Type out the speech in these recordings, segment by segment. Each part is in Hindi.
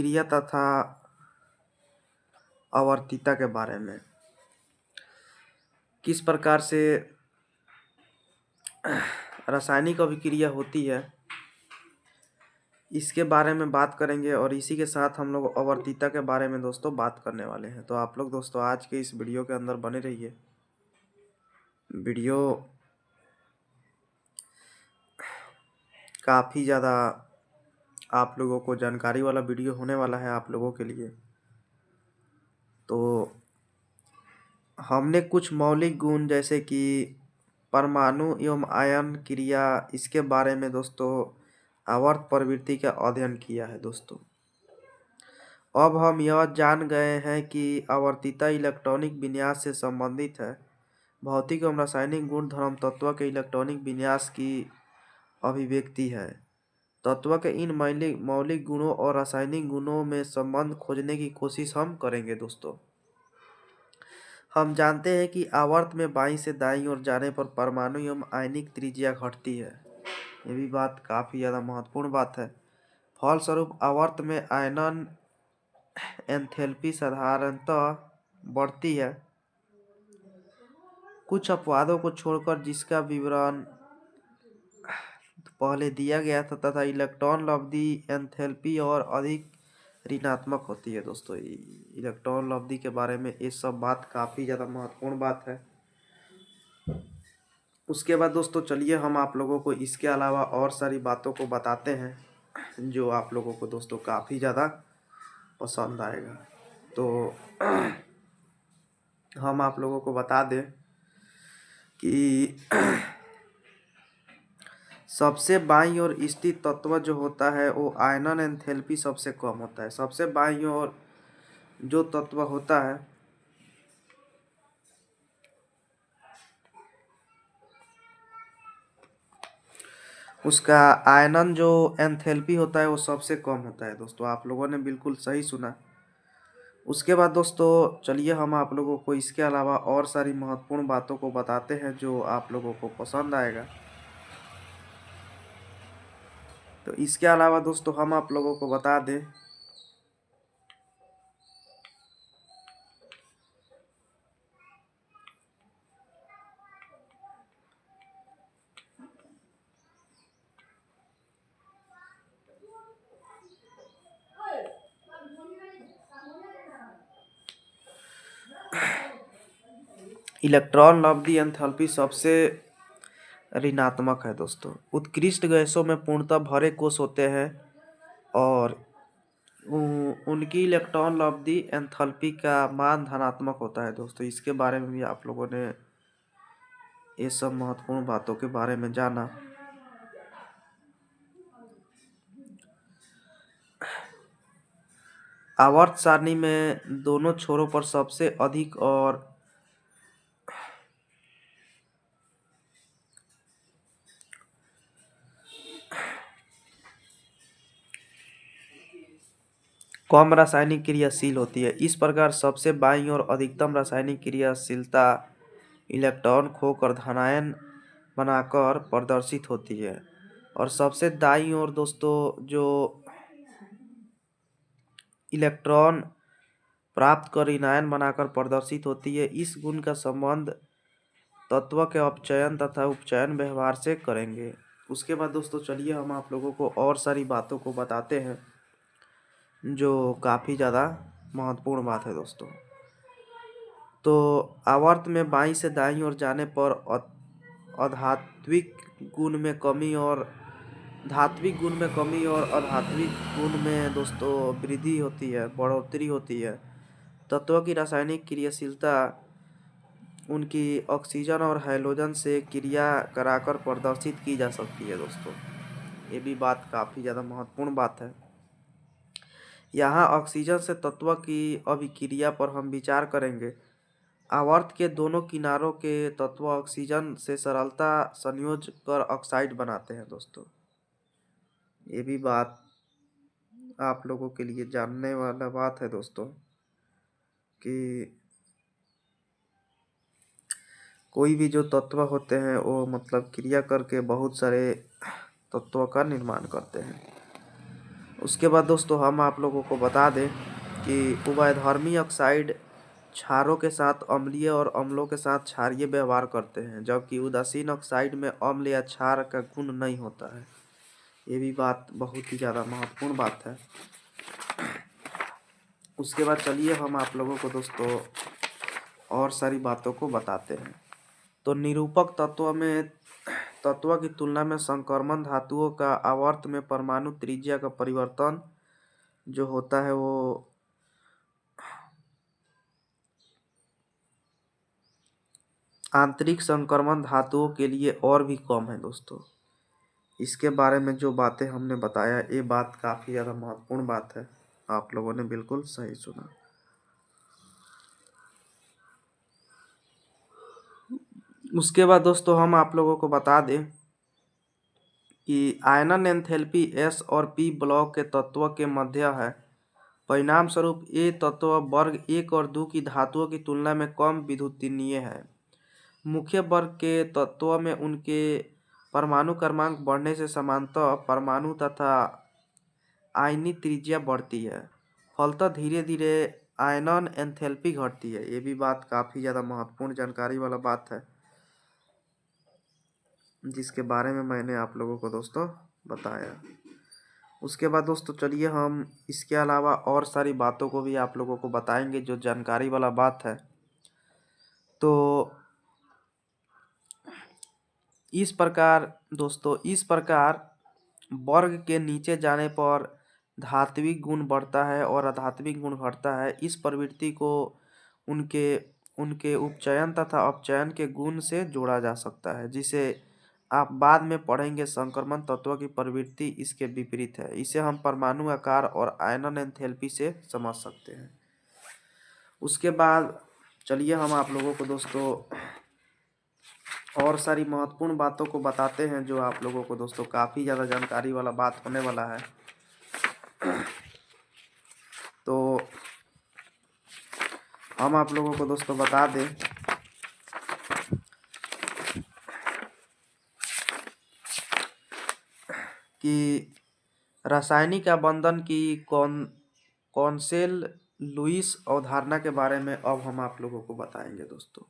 क्रिया तथा आवर्तिता के बारे में किस प्रकार से रासायनिक अभिक्रिया होती है इसके बारे में बात करेंगे और इसी के साथ हम लोग आवर्तिता के बारे में दोस्तों बात करने वाले हैं। तो आप लोग दोस्तों आज के इस वीडियो के अंदर बने रहिए। वीडियो काफ़ी ज़्यादा आप लोगों को जानकारी वाला वीडियो होने वाला है आप लोगों के लिए। तो हमने कुछ मौलिक गुण जैसे कि परमाणु एवं आयन क्रिया इसके बारे में दोस्तों आवर्त प्रवृत्ति का अध्ययन किया है दोस्तों। अब हम यह जान गए हैं कि आवर्तिता इलेक्ट्रॉनिक विन्यास से संबंधित है। भौतिक एवं रासायनिक गुण धर्म तत्व के इलेक्ट्रॉनिक विन्यास की अभिव्यक्ति है। तत्व के इन मौलिक गुणों और रासायनिक गुणों में संबंध खोजने की कोशिश हम करेंगे दोस्तों। हम जानते हैं कि आवर्त में बाईं से दाईं ओर जाने पर परमाणु एवं आयनिक त्रिज्या घटती है। ये भी बात काफ़ी ज़्यादा महत्वपूर्ण बात है। फलस्वरूप आवर्त में आयनन एंथैल्पी साधारणतः बढ़ती है। कुछ अपवादों को छोड़कर जिसका विवरण पहले दिया गया था तथा इलेक्ट्रॉन लब्धि एंथैल्पी और अधिक ऋणात्मक होती है दोस्तों। इलेक्ट्रॉन लब्धि के बारे में ये सब बात काफ़ी ज़्यादा महत्वपूर्ण बात है। उसके बाद दोस्तों चलिए हम आप लोगों को इसके अलावा और सारी बातों को बताते हैं जो आप लोगों को दोस्तों काफ़ी ज़्यादा पसंद आएगा। तो हम आप लोगों को बता दें कि सबसे बाईं ओर स्थित तत्व जो होता है वो आयनन एंथैल्पी सबसे कम होता है। सबसे बाईं ओर जो तत्व होता है उसका आयनन जो एंथैल्पी होता है वो सबसे कम होता है दोस्तों। आप लोगों ने बिल्कुल सही सुना। उसके बाद दोस्तों चलिए हम आप लोगों को इसके अलावा और सारी महत्वपूर्ण बातों को बताते हैं जो आप लोगों को पसंद आएगा। तो इसके अलावा दोस्तों हम आप लोगों को बता दें इलेक्ट्रॉन लब्धि एंथैल्पी सबसे ऋणात्मक है दोस्तों। उत्कृष्ट गैसों में पूर्णतः भरे कोष होते हैं और उनकी इलेक्ट्रॉन लब्धि एंथैल्पी का मान धनात्मक होता है दोस्तों। इसके बारे में भी आप लोगों ने ये सब महत्वपूर्ण बातों के बारे में जाना। आवर्त सारणी में दोनों छोरों पर सबसे अधिक और कम रासायनिक क्रियाशील होती है। इस प्रकार सबसे बाईं ओर अधिकतम रासायनिक क्रियाशीलता इलेक्ट्रॉन खोकर धनायन बनाकर प्रदर्शित होती है और सबसे दाईं ओर दोस्तों जो इलेक्ट्रॉन प्राप्त कर ऋणायन बनाकर प्रदर्शित होती है। इस गुण का संबंध तत्व के अपचयन तथा उपचयन व्यवहार से करेंगे। उसके बाद दोस्तों चलिए हम आप लोगों को और सारी बातों को बताते हैं जो काफ़ी ज़्यादा महत्वपूर्ण बात है दोस्तों। तो आवर्त में बाईं से दाईं ओर जाने पर अधात्विक गुण में कमी और धात्विक गुण में कमी और अधात्विक गुण में दोस्तों वृद्धि होती है, बढ़ोतरी होती है। तत्व की रासायनिक क्रियाशीलता उनकी ऑक्सीजन और हैलोजन से क्रिया कराकर प्रदर्शित की जा सकती है दोस्तों। ये भी बात काफ़ी ज़्यादा महत्वपूर्ण बात है। यहाँ ऑक्सीजन से तत्व की अभिक्रिया पर हम विचार करेंगे। आवर्त के दोनों किनारों के तत्व ऑक्सीजन से सरलता संयोज कर ऑक्साइड बनाते हैं दोस्तों। ये भी बात आप लोगों के लिए जानने वाला बात है दोस्तों कि कोई भी जो तत्व होते हैं वो मतलब क्रिया करके बहुत सारे तत्वों का निर्माण करते हैं। उसके बाद दोस्तों हम आप लोगों को बता दें कि उभयधर्मी ऑक्साइड क्षारों के साथ अम्लीय और अम्लों के साथ क्षारीय व्यवहार करते हैं, जबकि उदासीन ऑक्साइड में अम्ल या क्षार का गुण नहीं होता है। ये भी बात बहुत ही ज़्यादा महत्वपूर्ण बात है। उसके बाद चलिए हम आप लोगों को दोस्तों और सारी बातों को बताते हैं। तो निरूपक तत्व की तुलना में संक्रमण धातुओं का आवर्त में परमाणु त्रिज्या का परिवर्तन जो होता है वो आंतरिक संक्रमण धातुओं के लिए और भी कम है दोस्तों। इसके बारे में जो बातें हमने बताया ये बात काफ़ी ज़्यादा महत्वपूर्ण बात है। आप लोगों ने बिल्कुल सही सुना। उसके बाद दोस्तों हम आप लोगों को बता दें कि आयनन एंथैल्पी S और P ब्लॉक के तत्व के मध्य है। परिणाम स्वरूप ये तत्व वर्ग 1 और 2 की धातुओं की तुलना में कम विद्युतीय है। मुख्य वर्ग के तत्व में उनके परमाणु क्रमांक बढ़ने से समानतः परमाणु तथा आयनी त्रिज्या बढ़ती है। फलतः धीरे धीरे आयनन एंथैल्पी घटती है। ये भी बात काफ़ी ज़्यादा महत्वपूर्ण जानकारी वाला बात है, जिसके बारे में मैंने आप लोगों को दोस्तों बताया। उसके बाद दोस्तों चलिए हम इसके अलावा और सारी बातों को भी आप लोगों को बताएंगे जो जानकारी वाला बात है। तो इस प्रकार वर्ग के नीचे जाने पर धात्विक गुण बढ़ता है और अधात्विक गुण घटता है। इस प्रवृत्ति को उनके उनके उपचयन तथा अपचयन के गुण से जोड़ा जा सकता है, जिसे आप बाद में पढ़ेंगे। संक्रमण तत्व की प्रवृत्ति इसके विपरीत है। इसे हम परमाणु आकार और आयनन एंथैल्पी से समझ सकते हैं। उसके बाद चलिए हम आप लोगों को दोस्तों और सारी महत्वपूर्ण बातों को बताते हैं जो आप लोगों को दोस्तों काफ़ी ज़्यादा जानकारी वाला बात होने वाला है। तो हम आप लोगों को दोस्तों बता दें कि रासायनिक आबंधन की कॉन्सेल लुईस अवधारणा के बारे में अब हम आप लोगों को बताएंगे दोस्तों।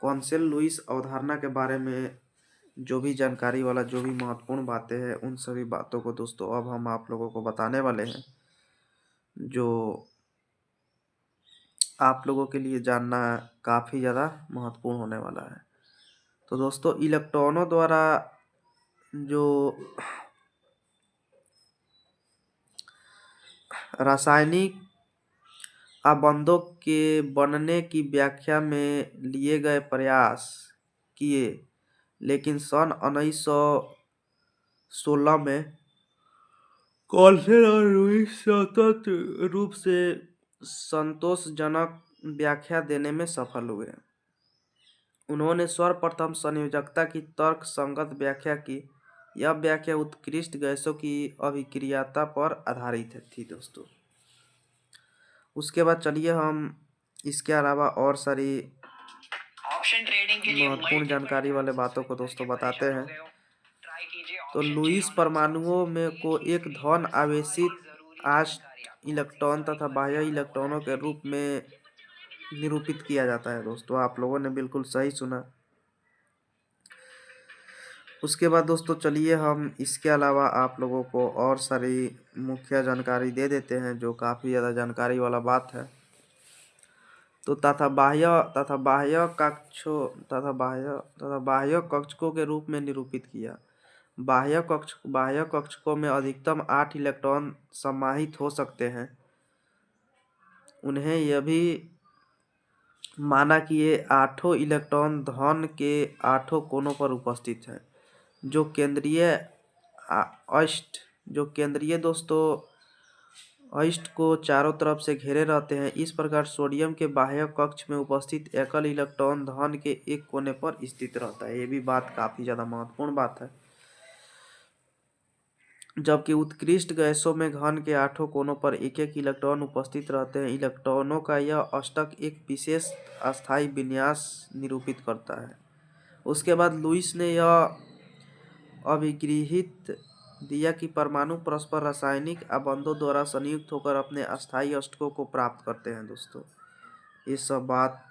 कॉन्सेल लुईस अवधारणा के बारे में जो भी जानकारी वाला जो भी महत्वपूर्ण बातें हैं उन सभी बातों को दोस्तों अब हम आप लोगों को बताने वाले हैं, जो आप लोगों के लिए जानना काफ़ी ज़्यादा महत्वपूर्ण होने वाला है। तो दोस्तों इलेक्ट्रॉनों द्वारा जो रासायनिक आबंधों के बनने की व्याख्या में लिए गए प्रयास किए, लेकिन सन 1916 में कॉल्सन और लुईस स्वतंत्र रूप से संतोषजनक व्याख्या देने में सफल हुए। उन्होंने सर्वप्रथम संयोजकता की तर्क संगत व्याख्या की। यह व्याख्या उत्कृष्ट गैसों की अभिक्रियाता पर आधारित थी दोस्तों। उसके बाद चलिए हम इसके अलावा और सारी महत्वपूर्ण जानकारी वाले बातों को दोस्तों बताते हैं। तो लुईस परमाणुओं में को एक धन आवेशित आष्ट इलेक्ट्रॉन तथा बाह्य इलेक्ट्रॉनों के रूप में निरूपित किया जाता है दोस्तों। आप लोगों ने बिल्कुल सही सुना। उसके बाद दोस्तों चलिए हम इसके अलावा आप लोगों को और सारी मुख्य जानकारी दे देते हैं जो काफ़ी ज़्यादा जानकारी वाला बात है। तो बाह्य कक्षकों के रूप में निरूपित किया। बाह्य कक्षकों में अधिकतम 8 इलेक्ट्रॉन समाहित हो सकते हैं। उन्हें यह भी माना कि ये 8 इलेक्ट्रॉन धन के 8 कोनों पर उपस्थित हैं, जो केंद्रीय दोस्तों अष्ट को चारों तरफ से घेरे रहते हैं। इस प्रकार सोडियम के बाह्य कक्ष में उपस्थित एकल इलेक्ट्रॉन धन के एक कोने पर स्थित रहता है। ये भी बात काफी ज्यादा महत्वपूर्ण बात है। जबकि उत्कृष्ट गैसों में घन के 8 कोनों पर एक एक इलेक्ट्रॉन उपस्थित रहते हैं। इलेक्ट्रॉनों का यह अष्टक एक विशेष अस्थायी विन्यास निरूपित करता है। उसके बाद लुईस ने यह अभिगृहित दिया कि परमाणु परस्पर रासायनिक बंधों द्वारा संयुक्त होकर अपने अस्थायी अष्टकों को प्राप्त करते हैं दोस्तों। ये सब बात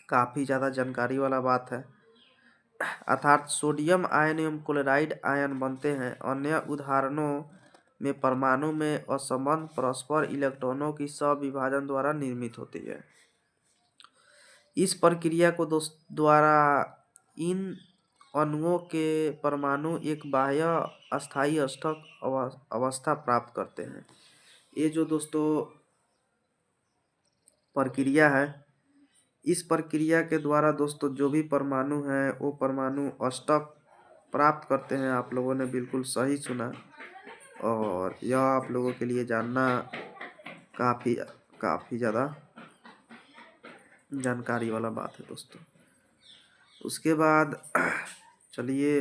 काफ़ी ज़्यादा जानकारी वाला बात है। अर्थात सोडियम आयन एवं क्लोराइड आयन बनते हैं। अन्य उदाहरणों में परमाणु में असंबद्ध परस्पर इलेक्ट्रॉनों की सह-विभाजन द्वारा निर्मित होती है। इस प्रक्रिया को द्वारा इन अणुओं के परमाणु एक बाह्य अस्थायी अष्टक अवस्था प्राप्त करते हैं। ये जो दोस्तों प्रक्रिया है, इस प्रक्रिया के द्वारा दोस्तों जो भी परमाणु हैं वो परमाणु अष्टक प्राप्त करते हैं। आप लोगों ने बिल्कुल सही सुना और यह आप लोगों के लिए जानना काफ़ी ज़्यादा जानकारी वाला बात है दोस्तों। उसके बाद चलिए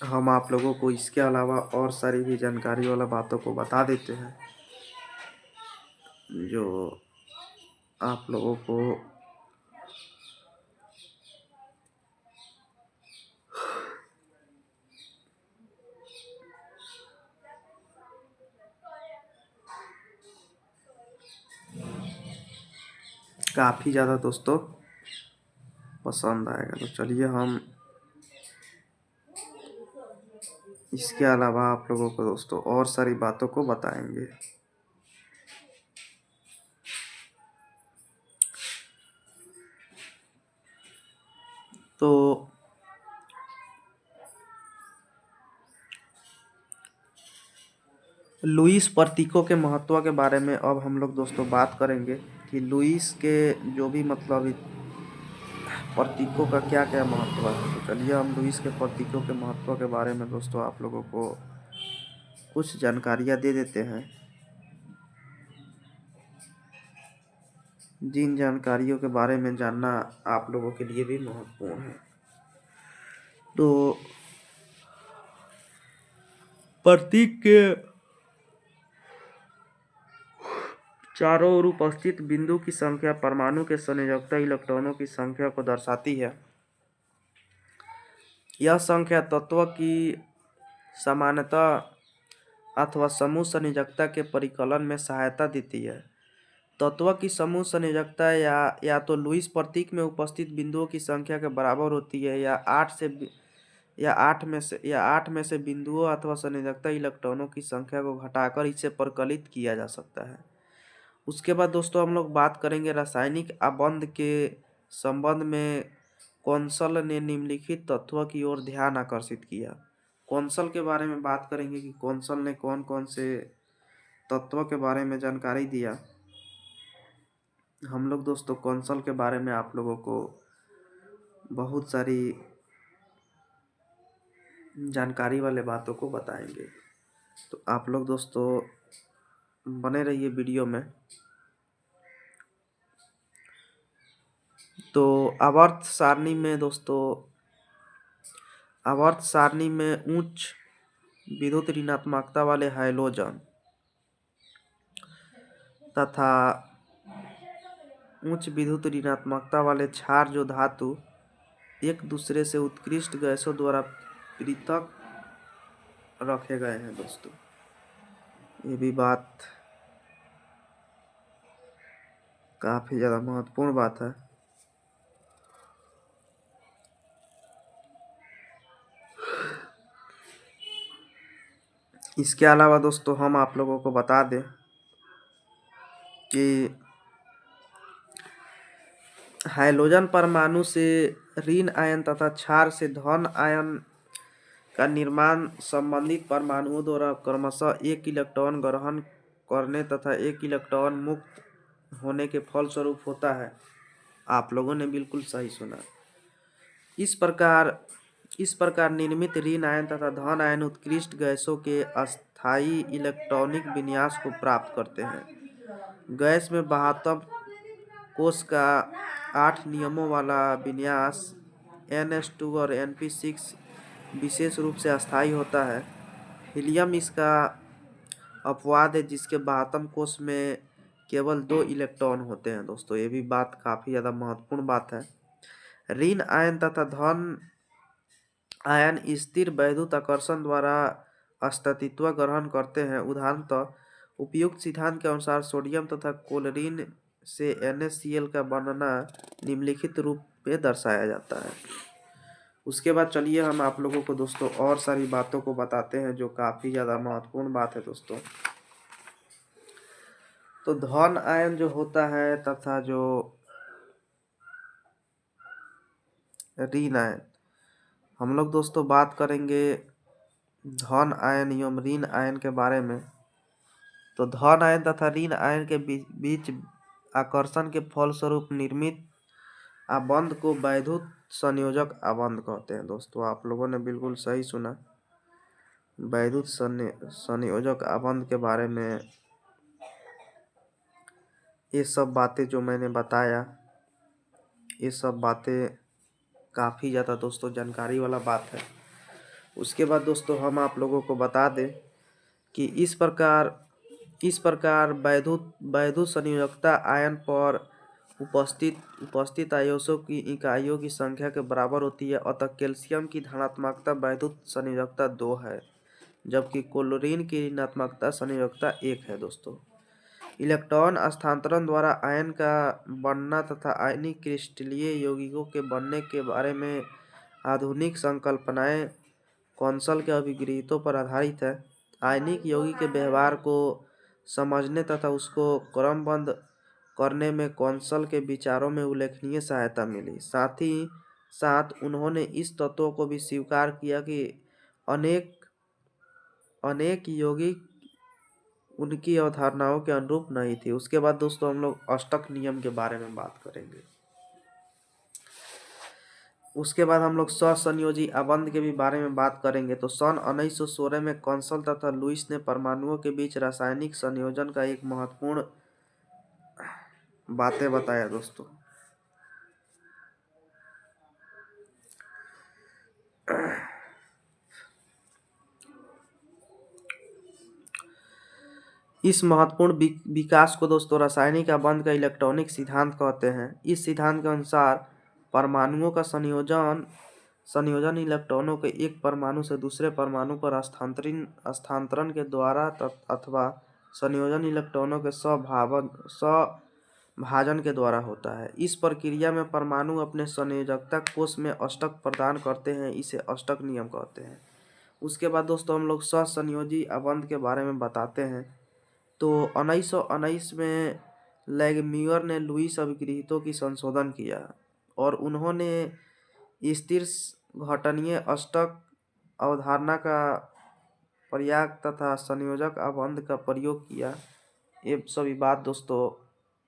हम आप लोगों को इसके अलावा और सारी भी जानकारी वाला बातों को बता देते हैं जो आप लोगों को काफ़ी ज़्यादा दोस्तों पसंद आएगा। तो चलिए हम इसके अलावा आप लोगों को दोस्तों और सारी बातों को बताएंगे। तो लुईस प्रतीकों के महत्व के बारे में अब हम लोग दोस्तों बात करेंगे कि लुईस के जो भी मतलब प्रतीकों का क्या क्या महत्व है। तो चलिए हम लुईस के प्रतीकों के महत्व के बारे में दोस्तों आप लोगों को कुछ जानकारियाँ दे देते हैं, जिन जानकारियों के बारे में जानना आप लोगों के लिए भी महत्वपूर्ण है। तो प्रतीक के चारों ओर उपस्थित बिंदु की संख्या परमाणु के संयोजकता इलेक्ट्रॉनों की संख्या को दर्शाती है। यह संख्या तत्व की समानता अथवा समूह संयोजकता के परिकलन में सहायता देती है। तत्व की समूह संयोजकता या तो लुईस प्रतीक में उपस्थित बिंदुओं की संख्या के बराबर होती है या आठ में से बिंदुओं अथवा संयोजकता इलेक्ट्रॉनों की संख्या को घटाकर इसे परिकलित किया जा सकता है। उसके बाद दोस्तों हम लोग बात करेंगे रासायनिक आबंध के संबंध में। कौंसल ने निम्नलिखित तत्व की ओर ध्यान आकर्षित किया। कौंसल के बारे में बात करेंगे कि कौंसल ने कौन कौन से तत्व के बारे में जानकारी दिया। हम लोग दोस्तों कौंसल के बारे में आप लोगों को बहुत सारी जानकारी वाले बातों को बताएंगे। तो आप लोग दोस्तों बने रहिए वीडियो में। तो आवर्त सारणी में दोस्तों आवर्त सारणी में उच्च विद्युत ऋणात्मकता वाले हाइड्रोजन तथा उच्च विद्युत ऋणात्मकता वाले क्षार जो धातु एक दूसरे से उत्कृष्ट गैसों द्वारा पृथक रखे गए हैं दोस्तों। ये भी बात काफी ज्यादा महत्वपूर्ण बात है। इसके अलावा दोस्तों हम आप लोगों को बता दें कि हाइड्रोजन परमाणु से ऋण आयन तथा क्षार से धन आयन का निर्माण संबंधित परमाणुओं द्वारा क्रमशः एक इलेक्ट्रॉन ग्रहण करने तथा एक इलेक्ट्रॉन मुक्त होने के फलस्वरूप होता है। आप लोगों ने बिल्कुल सही सुना। इस प्रकार निर्मित ऋण आयन तथा धन आयन उत्कृष्ट गैसों के अस्थायी इलेक्ट्रॉनिक विन्यास को प्राप्त करते हैं। गैस में 72 कोष का 8 नियमों वाला विन्यास NH2 और NP6 विशेष रूप से अस्थायी होता है। हीलियम इसका अपवाद है जिसके 72 कोष में केवल 2 इलेक्ट्रॉन होते हैं दोस्तों। ये भी बात काफी ज्यादा महत्वपूर्ण बात है। ऋण आयन तथा धन आयन स्थिर वैद्युत आकर्षण द्वारा अस्तित्व ग्रहण करते हैं। उदाहरणतः उपयुक्त सिद्धांत के अनुसार सोडियम तथा क्लोरीन से NaCl का बनना निम्नलिखित रूप में दर्शाया जाता है। उसके बाद चलिए हम आप लोगों को दोस्तों और सारी बातों को बताते हैं जो काफी ज्यादा महत्वपूर्ण बात है दोस्तों। तो धन आयन जो होता है तथा जो ऋण आयन, हम लोग दोस्तों बात करेंगे धन आयन एवं ऋण आयन के बारे में। तो धन आयन तथा ऋण आयन के बीच आकर्षण के फलस्वरूप निर्मित आबंध को वैद्युत संयोजक आबंध कहते हैं दोस्तों। आप लोगों ने बिल्कुल सही सुना। वैद्युत संयोजक आबंध के बारे में ये सब बातें जो मैंने बताया, ये सब बातें काफ़ी ज़्यादा दोस्तों जानकारी वाला बात है। उसके बाद दोस्तों हम आप लोगों को बता दें कि इस प्रकार वैद्युत संयोजकता आयन पर उपस्थित आयनों की इकाइयों की संख्या के बराबर होती है। अतः कैल्शियम की धनात्मकता वैद्युत संयोजकता 2 है, जबकि क्लोरीन की ऋणात्मकता संयोजकता 1 है दोस्तों। इलेक्ट्रॉन स्थानांतरण द्वारा आयन का बनना तथा आयनिक क्रिस्टलीय यौगिकों के बनने के बारे में आधुनिक संकल्पनाएं कौनसल के अभिगृहितों पर आधारित है। आयनिक यौगिक के व्यवहार को समझने तथा उसको क्रमबद्ध करने में कौनसल के विचारों में उल्लेखनीय सहायता मिली। साथ ही साथ उन्होंने इस तत्व को भी स्वीकार किया कि अनेक यौगिक उनकी अवधारणाओं के अनुरूप नहीं थी। उसके बाद दोस्तों हम लोग अष्टक नियम के बारे में बात करेंगे। उसके बाद हम लोग सहसंयोजी आबंध के भी बारे में बात करेंगे। तो सन 1916 में कौंसल तथा लुईस ने परमाणुओं के बीच रासायनिक संयोजन का एक महत्वपूर्ण बातें बताया दोस्तों। इस महत्वपूर्ण विकास को दोस्तों रासायनिक आबंध का इलेक्ट्रॉनिक सिद्धांत कहते हैं। इस सिद्धांत के अनुसार परमाणुओं का संयोजन इलेक्ट्रॉनों के एक परमाणु से दूसरे परमाणु पर स्थानांतरण के द्वारा अथवा संयोजन इलेक्ट्रॉनों के सभाजन के द्वारा होता है। इस प्रक्रिया में परमाणु अपने संयोजकता कोश में अष्टक प्रदान करते हैं। इसे अष्टक नियम कहते हैं। उसके बाद दोस्तों हम लोग सहसंयोजी आबंध के बारे में बताते हैं। तो 1919 में लैंगम्यूर ने लुईस अभिगृहितों की संशोधन किया और उन्होंने स्थिर घटनीय अष्टक अवधारणा का प्रयोग तथा संयोजक आबंध का प्रयोग किया। ये सभी बात दोस्तों